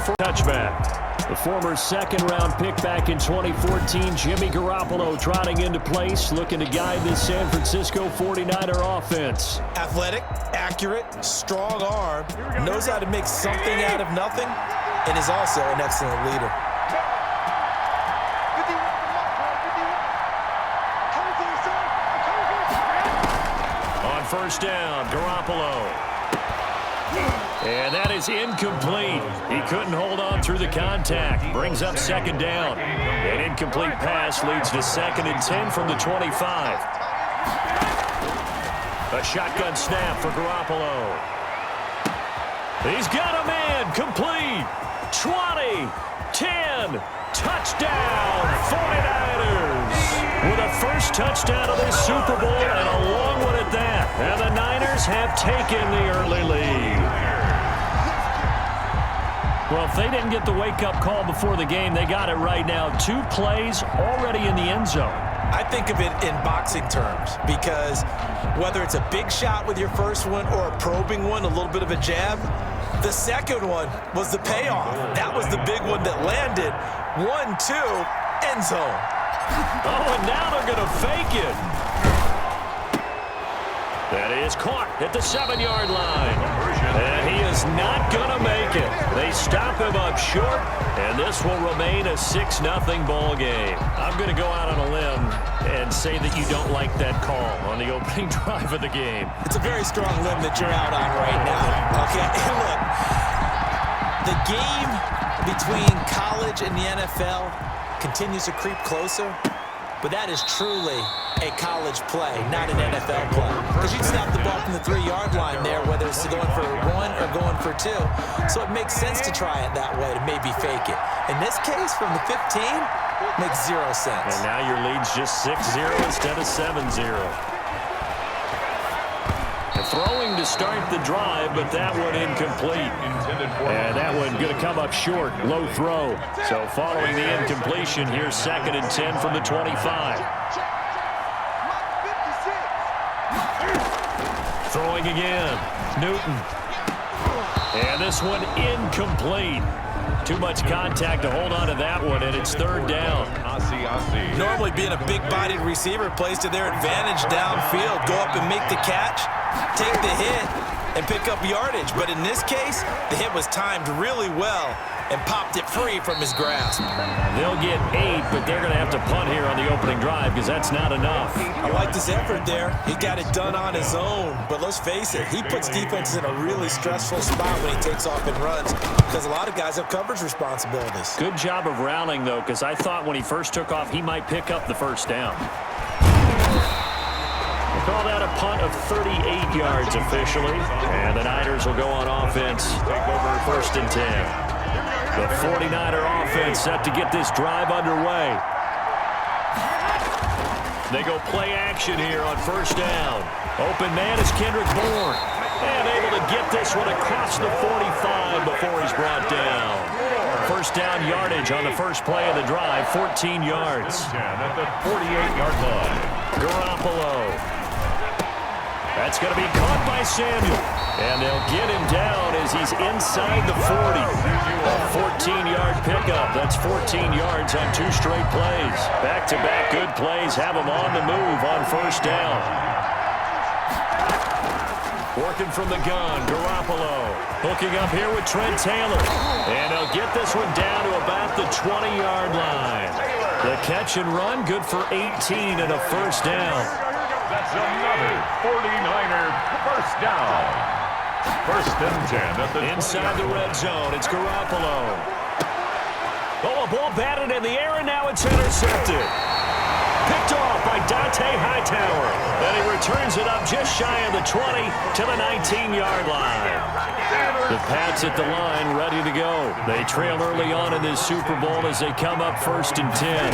for touchback. The former second-round pick back in 2014, Jimmy Garoppolo trotting into place, looking to guide this San Francisco 49er offense. Athletic, accurate, strong arm, knows how to make something out of nothing, and is also an excellent leader. On first down, Garoppolo. And that is incomplete. He couldn't hold on through the contact. Brings up second down. An incomplete pass leads to 2nd and 10 from the 25. A shotgun snap for Garoppolo. He's got a man. Complete. 20, 10, touchdown, 49ers. With a first touchdown of this Super Bowl and a long one at that. And the Niners have taken the early lead. Well, if they didn't get the wake-up call before the game, they got it right now. 2 plays already in the end zone. I think of it in boxing terms because whether it's a big shot with your first one or a probing one, a little bit of a jab, the second one was the payoff. That was the big one that landed. 1-2, end zone. Oh, and now they're going to fake it. That is caught at the 7-yard line. And he is not going to make it. They stop him up short, and this will remain a 6-0 ball game. I'm going to go out on a limb and say that you don't like that call on the opening drive of the game. It's a very strong limb that you're out on right now. Okay, look, the game between college and the NFL continues to creep closer, but that is truly a college play, not an NFL play. Because you can snap the ball from the 3-yard line there, whether it's going for 1 or going for 2. So it makes sense to try it that way to maybe fake it. In this case, from the 15, makes 0 sense. And now your lead's just 6-0 instead of 7-0. Throwing to start the drive, but that one incomplete. And that one going to come up short. Low throw. So following the incompletion, here's 2nd and 10 from the 25. Throwing again. Newton. And this one incomplete. Too much contact to hold on to that one, and it's 3rd down. Normally being a big-bodied receiver plays to their advantage downfield. Go up and make the catch, take the hit, and pick up yardage. But in this case, the hit was timed really well and popped it free from his grasp. They'll get 8, but they're going to have to punt here on the opening drive because that's not enough. I liked his effort there. He got it done on his own. But let's face it, he puts defenses in a really stressful spot when he takes off and runs because a lot of guys have coverage responsibilities. Good job of rallying, though, because I thought when he first took off, he might pick up the first down. We'll call that a punt of 38 yards officially. And the Niners will go on offense. Take over 1st and 10. The 49er offense set to get this drive underway. They go play action here on first down. Open man is Kendrick Bourne. And able to get this one across the 45 before he's brought down. First down yardage on the first play of the drive, 14 yards. At the 48-yard line. Garoppolo. That's going to be caught by Samuel. And they'll get him down as he's inside the 40. A 14-yard pickup. That's 14 yards on 2 straight plays. Back-to-back good plays have him on the move on first down. Working from the gun, Garoppolo. Hooking up here with Trent Taylor. And he'll get this one down to about the 20-yard line. The catch and run, good for 18 and a first down. That's another 49er first down. 1st and 10 at the inside the red zone. It's Garoppolo. Oh, a ball batted in the air, and now it's intercepted. Picked off by Dante Hightower. And he returns it up just shy of the 20 to the 19-yard line. The Pats at the line, ready to go. They trail early on in this Super Bowl as they come up 1st and 10.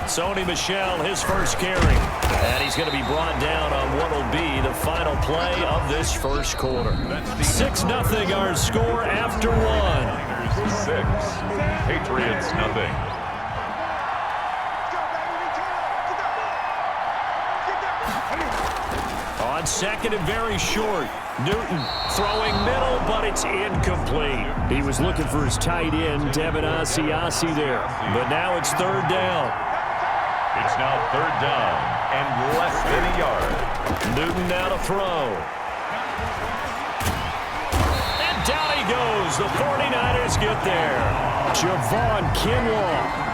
Sony Michel, his first carry. And he's going to be brought down on what will be the final play of this first quarter. 6-0 our score after 1. 6, Patriots nothing. On second and very short. Newton throwing middle, but it's incomplete. He was looking for his tight end, Devin Asiasi there. But now it's third down. It's now third down and less than a yard. Newton now to throw. And down he goes. The 49ers get there. Javon Kinlaw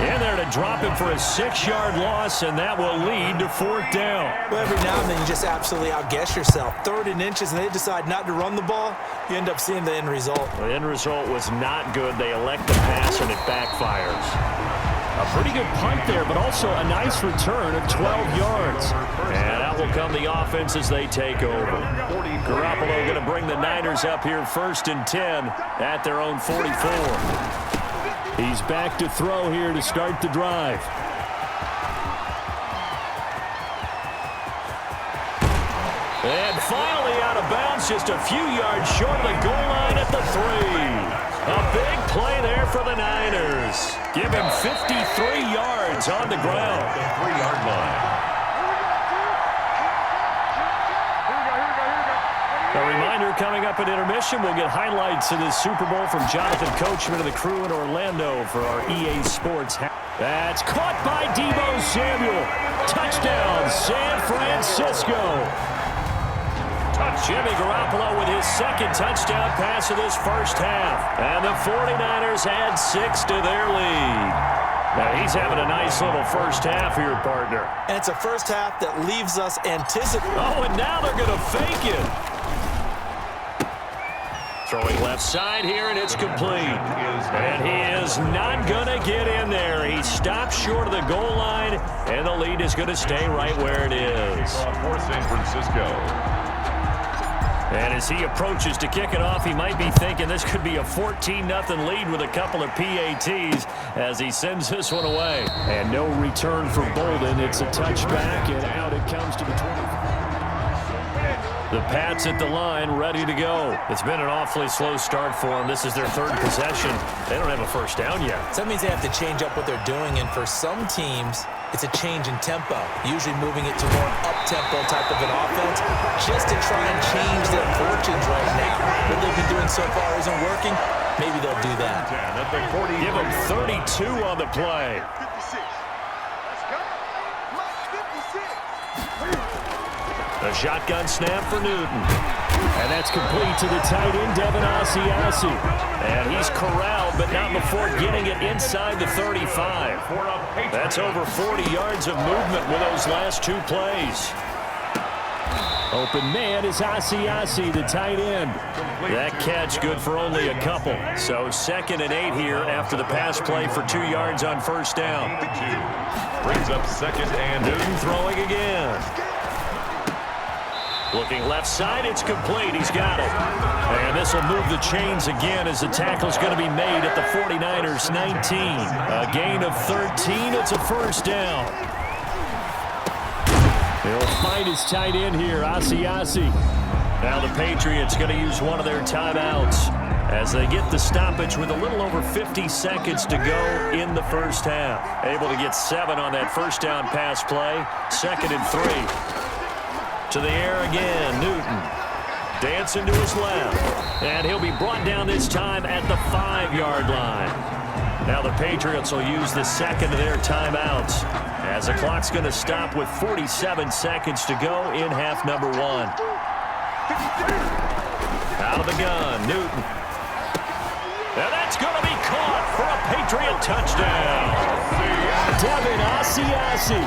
in there to drop him for a 6-yard loss, and that will lead to fourth down. Well, every now and then you just absolutely outguess yourself. 3rd and inches, and they decide not to run the ball. You end up seeing the end result. The end result was not good. They elect the pass, and it backfires. A pretty good punt there, but also a nice return of 12 yards. And out will come the offense as they take over. Garoppolo going to bring the Niners up here 1st and 10 at their own 44. He's back to throw here to start the drive. And finally out of bounds, just a few yards short of the goal line at the 3. A big play there for the Niners. Give him 53 yards on the ground. 3-yard line. A reminder coming up at intermission, we'll get highlights of this Super Bowl from Jonathan Coachman and the crew in Orlando for our EA Sports. That's caught by Deebo Samuel. Touchdown, San Francisco. Jimmy Garoppolo with his 2nd touchdown pass of this first half. And the 49ers add 6 to their lead. Now he's having a nice little first half here, partner. And it's a first half that leaves us anticipating. Oh, and now they're going to fake it. Throwing left side here, and it's complete. And he is not going to get in there. He stops short of the goal line, and the lead is going to stay right where it is. For San Francisco. And as he approaches to kick it off, he might be thinking this could be a 14-0 lead with a couple of PATs as he sends this one away. And no return for Bolden. It's a touchback, and out it comes to the 25. The Pats at the line, ready to go. It's been an awfully slow start for them. This is their 3rd possession. They don't have a first down yet. So that means they have to change up what they're doing, and for some teams, it's a change in tempo, usually moving it to more up-tempo type of an offense, just to try and change their fortunes right now. What they've been doing so far isn't working. Maybe they'll do that. Give them 32 on the play. A shotgun snap for Newton. And that's complete to the tight end, Devin Asiasi. And he's corralled, but not before getting it inside the 35. That's over 40 yards of movement with those last 2 plays. Open man is Asiasi, the tight end. That catch good for only a couple. So 2nd and 8 here after the pass play for 2 yards on first down. Brings up 2nd and Newton throwing again. Looking left side, it's complete. He's got it. And this will move the chains again as the tackle's going to be made at the 49ers 19. A gain of 13. It's a first down. He'll find his tight end here, Asiasi. Now the Patriots going to use one of their timeouts as they get the stoppage with a little over 50 seconds to go in the first half. Able to get 7 on that first down pass play. 2nd and 3. To the air again, Newton. Dancing to his left. And he'll be brought down this time at the 5-yard line. Now the Patriots will use the 2nd of their timeouts as the clock's going to stop with 47 seconds to go in half number 1. Out of the gun, Newton. And that's going to be caught for a Patriot touchdown. Devin Asiasi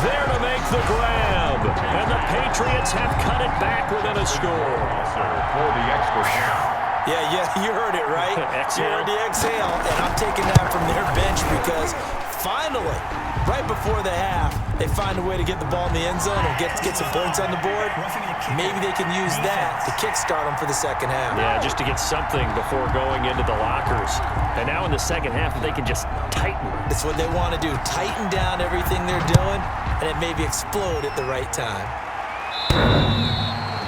there to make the grab. And the Patriots have cut it back within a score. For the extra point. Yeah, you heard it, right? Exhale. You heard the exhale, and I'm taking that from their bench because finally, right before the half, they find a way to get the ball in the end zone and get some points on the board. Maybe they can use that to kickstart them for the second half. Yeah, just to get something before going into the lockers. And now in the second half, if they can just tighten. That's what they want to do, tighten down everything they're doing, and then maybe explode at the right time.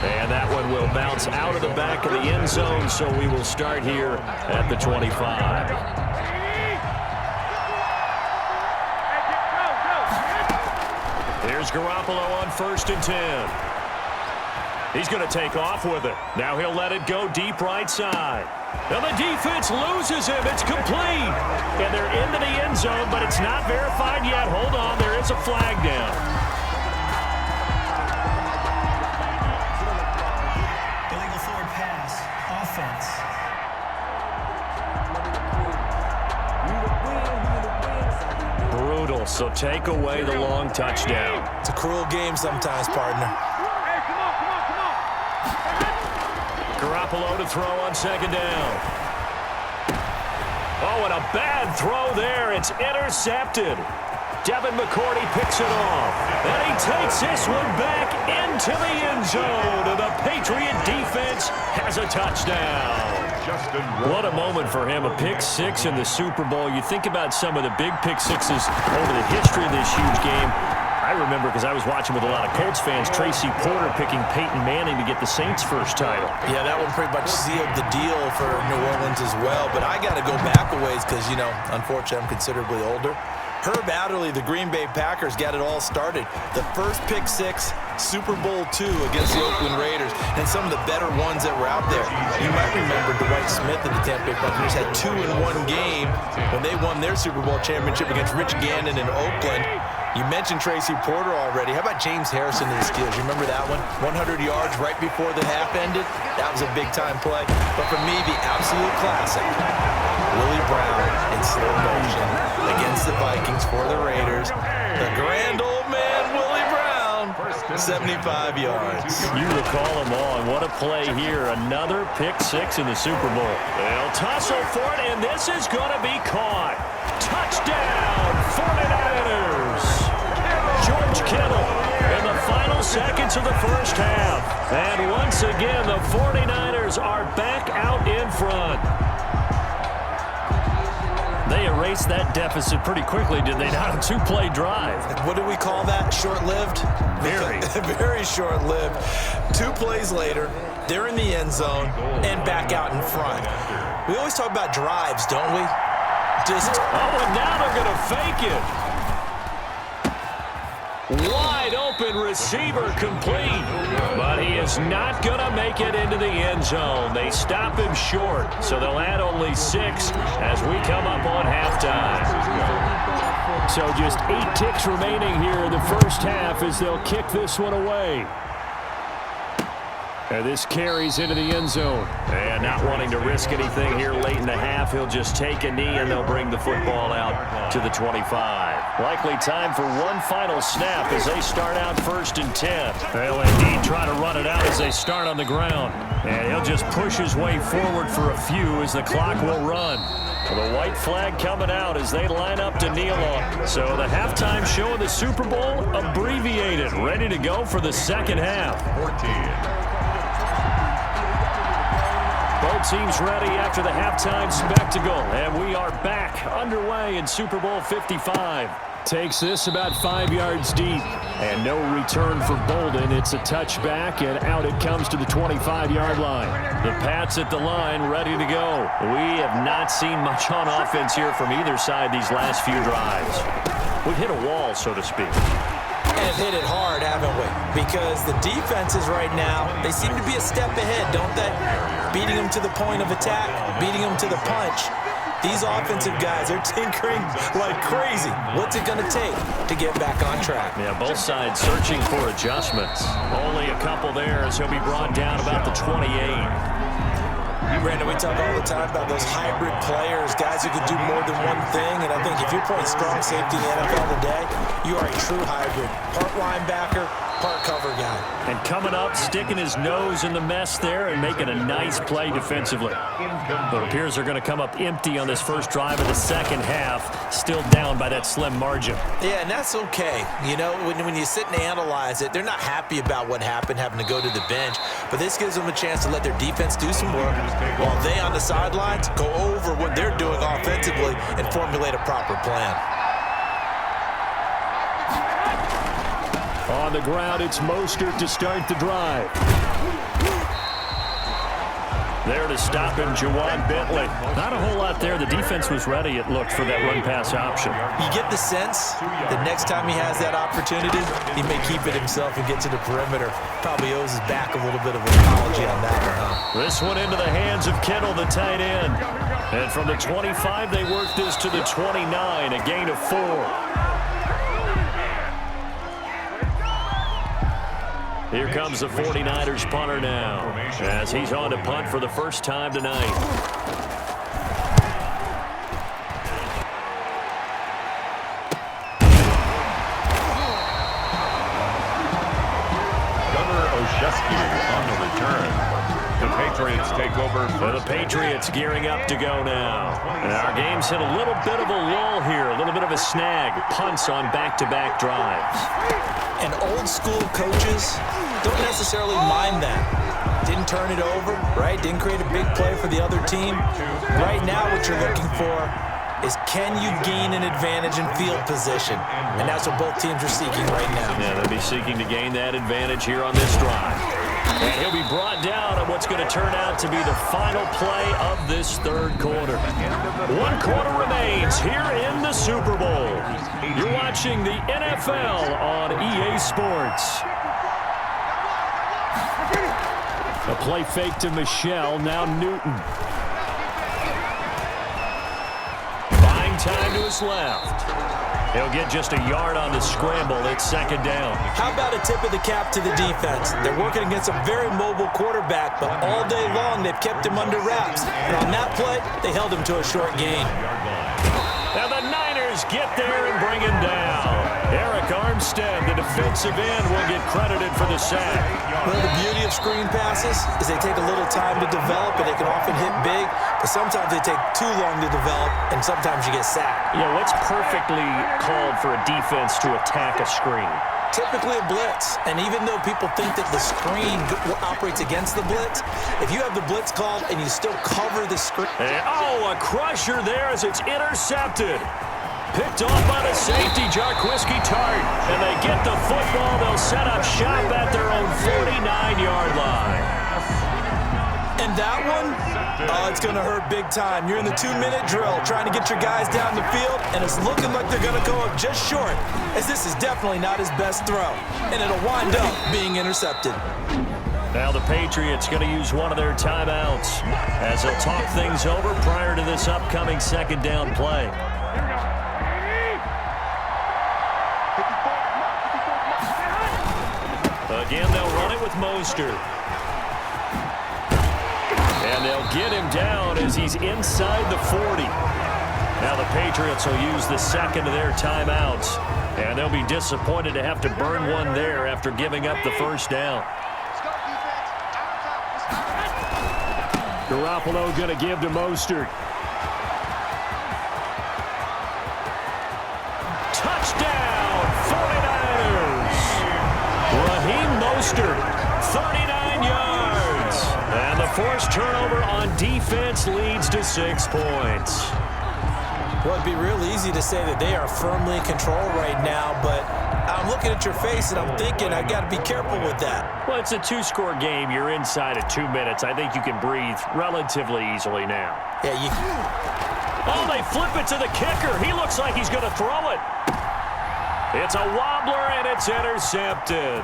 And that one will bounce out of the back of the end zone, so we will start here at the 25. Here's Garoppolo on 1st and 10. He's going to take off with it. Now he'll let it go deep right side. And the defense loses him. It's complete. And they're into the end zone, but it's not verified yet. Hold on. There is a flag down. Illegal forward pass. Offense. Brutal, so take away the long touchdown. It's a cruel game sometimes, partner. Garoppolo to throw on second down. Oh, and a bad throw there. It's intercepted. Devin McCourty picks it off. And he takes this one back into the end zone. And the Patriot defense has a touchdown. What a moment for him. A pick six in the Super Bowl. You think about some of the big pick sixes over the history of this huge game. I remember because I was watching with a lot of Colts fans, Tracy Porter picking Peyton Manning to get the Saints' first title. Yeah, that one pretty much sealed the deal for New Orleans as well. But I got to go back a ways because, you know, unfortunately, I'm considerably older. Herb Adderley, the Green Bay Packers, got it all started. The first pick six, Super Bowl II against the Oakland Raiders, and some of the better ones that were out there. You might remember Dwight Smith and the Tampa Bay Buccaneers had 2 in one game when they won their Super Bowl championship against Rich Gannon in Oakland. You mentioned Tracy Porter already. How about James Harrison in the Steelers? You remember that one? 100 yards right before the half ended? That was a big-time play. But for me, the absolute classic, Willie Brown in slow motion against the Vikings for the Raiders. The grand old man, Willie Brown, 75 yards. You recall them all, and what a play here. Another pick six in the Super Bowl. They'll tussle for it, and this is going to be caught. Touchdown, 49ers. George Kittle in the final seconds of the first half. And once again, the 49ers are back out in front. They erased that deficit pretty quickly, did they not? A 2-play drive. What do we call that? Short-lived? Very. Very short-lived. 2 plays later, they're in the end zone and back out in front. We always talk about drives, don't we? And now they're going to fake it. Wide open receiver complete. But he is not going to make it into the end zone. They stop him short, so they'll add only 6 as we come up on halftime. So just 8 ticks remaining here in the first half as they'll kick this one away. And this carries into the end zone. And not wanting to risk anything here late in the half, he'll just take a knee and they'll bring the football out to the 25. Likely time for one final snap as they start out 1st and 10. They'll indeed try to run it out as they start on the ground. And he'll just push his way forward for a few as the clock will run. The white flag coming out as they line up to kneel on. So the halftime show of the Super Bowl abbreviated, ready to go for the second half. 14. Both teams ready after the halftime spectacle, and we are back underway in Super Bowl 55. Takes this about 5 yards deep, and no return for Bolden. It's a touchback, and out it comes to the 25-yard line. The Pats at the line, ready to go. We have not seen much on offense here from either side these last few drives. We've hit a wall, so to speak. And hit it hard, haven't we? Because the defenses right now, they seem to be a step ahead, don't they? Beating them to the point of attack, beating them to the punch. These offensive guys are tinkering like crazy. What's it going to take to get back on track? Yeah, both sides searching for adjustments. Only a couple there as he'll be brought down about the 28. Brandon, we talk all the time about those hybrid players, guys who can do more than one thing, and I think if you're playing strong safety in the NFL today, you are a true hybrid. Part linebacker, part cover guy. And coming up, sticking his nose in the mess there and making a nice play defensively. But it appears they're going to come up empty on this first drive of the second half, still down by that slim margin. Yeah, and that's okay. You know, when you sit and analyze it, they're not happy about what happened, having to go to the bench. But this gives them a chance to let their defense do some work while they on the sidelines go over what they're doing offensively and formulate a proper plan. On the ground, it's Mostert to start the drive. There to stop him, Juwan Bentley. Not a whole lot there. The defense was ready, it looked, for that run-pass option. You get the sense that next time he has that opportunity, he may keep it himself and get to the perimeter. Probably owes his back a little bit of an apology on that one, huh? This one into the hands of Kittle, the tight end. And from the 25, they work this to the 29, a gain of 4. Here comes the 49ers punter now, as he's on to punt for the first time tonight. On the return. The Patriots take over. So the Patriots gearing up to go now. And our game's hit a little bit of a lull here, a little bit of a snag. Punts on back-to-back drives. And old school coaches don't necessarily mind that. Didn't turn it over, right? Didn't create a big play for the other team. Right now what you're looking for is, can you gain an advantage in field position? And that's what both teams are seeking right now. Yeah, they'll be seeking to gain that advantage here on this drive. And he'll be brought down on what's going to turn out to be the final play of this third quarter. 1 quarter remains here in the Super Bowl. You're watching the NFL on EA Sports. A play fake to Michelle, now Newton. Buying time to his left. He'll get just a yard on the scramble. It's second down. How about a tip of the cap to the defense? They're working against a very mobile quarterback, but all day long they've kept him under wraps. And on that play, they held him to a short gain. Now the Niners get there and bring him down. Eric Armstead, the defensive end, will get credited for the sack. Well, the beauty of screen passes is they take a little time to develop, and they can often hit big, but sometimes they take too long to develop, and sometimes you get sacked. Yeah, what's perfectly called for a defense to attack a screen? Typically a blitz, and even though people think that the screen operates against the blitz, if you have the blitz called and you still cover the screen. And, a crusher there as it's intercepted. Picked off by the safety, Jarquiski Tart. And they get the football. They'll set up shop at their own 49-yard line. And that one, it's going to hurt big time. You're in the 2-minute drill trying to get your guys down the field, and it's looking like they're going to go up just short, as this is definitely not his best throw. And it'll wind up being intercepted. Now the Patriots going to use one of their timeouts as they'll talk things over prior to this upcoming second down play. Again, they'll run it with Mostert. And they'll get him down as he's inside the 40. Now the Patriots will use the second of their timeouts. And they'll be disappointed to have to burn one there after giving up the first down. Garoppolo going to give to Mostert. Touchdown, 49ers! Raheem Mostert, 39 yards. And the forced turnover on defense leads to 6 points. Well, it'd be real easy to say that they are firmly in control right now, but I'm looking at your face and I'm thinking I got to be careful with that. Well, it's a 2-score game. You're inside of 2 minutes. I think you can breathe relatively easily now. Yeah, Oh, they flip it to the kicker. He looks like he's going to throw it. It's a wobbler, and it's intercepted.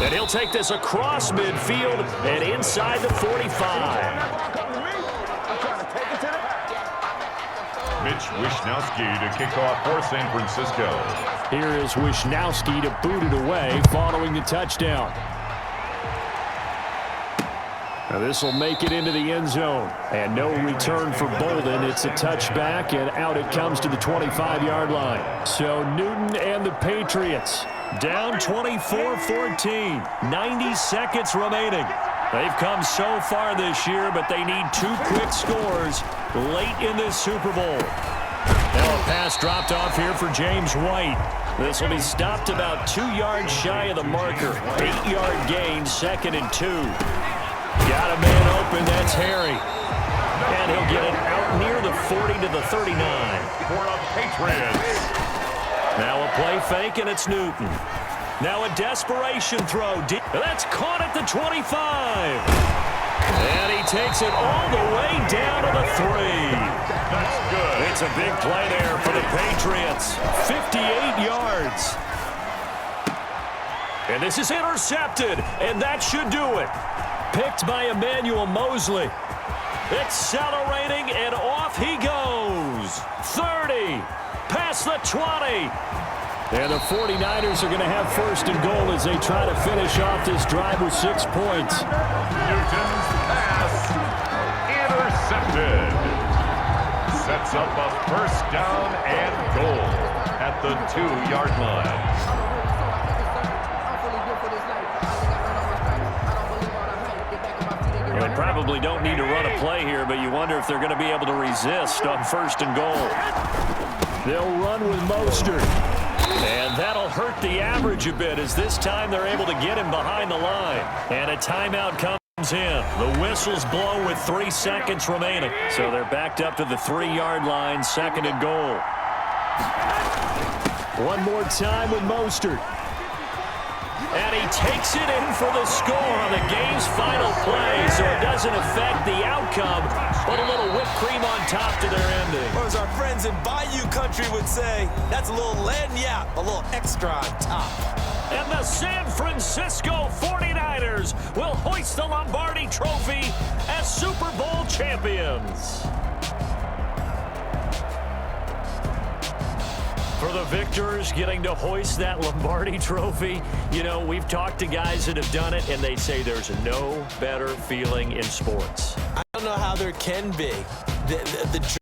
And he'll take this across midfield and inside the 45. Mitch Wishnowsky to kick off for San Francisco. Here is Wishnowsky to boot it away following the touchdown. Now this will make it into the end zone. And no return for Bolden. It's a touchback, and out it comes to the 25-yard line. So Newton and the Patriots down 24-14. 90 seconds remaining. They've come so far this year, but they need 2 quick scores late in this Super Bowl. Now a pass dropped off here for James White. This will be stopped about 2 yards shy of the marker. 8-yard gain, 2nd and 2. Got a man open, that's Harry. And he'll get it out near the 40 to the 39. For the Patriots. Now a play fake, and it's Newton. Now a desperation throw. That's caught at the 25. And he takes it all the way down to the 3. That's good. It's a big play there for the Patriots. 58 yards. And this is intercepted, and that should do it. Picked by Emmanuel Mosley. Accelerating, and off he goes. 30, past the 20. And the 49ers are going to have first and goal as they try to finish off this drive with 6 points. Newton's pass intercepted. Sets up a first down and goal at the 2-yard line. They probably don't need to run a play here, but you wonder if they're going to be able to resist on first and goal. They'll run with Mostert. And that'll hurt the average a bit as this time they're able to get him behind the line. And a timeout comes in. The whistle's blow with 3 seconds remaining. So they're backed up to the 3-yard line, second and goal. One more time with Mostert. And he takes it in for the score on the game's final play, so it doesn't affect the outcome, but a little whipped cream on top to their ending. Or as our friends in Bayou Country would say, that's a little lagniappe, a little extra on top. And the San Francisco 49ers will hoist the Lombardi Trophy as Super Bowl champions. For the victors getting to hoist that Lombardi Trophy, you know, we've talked to guys that have done it, and they say there's no better feeling in sports. I don't know how there can be. The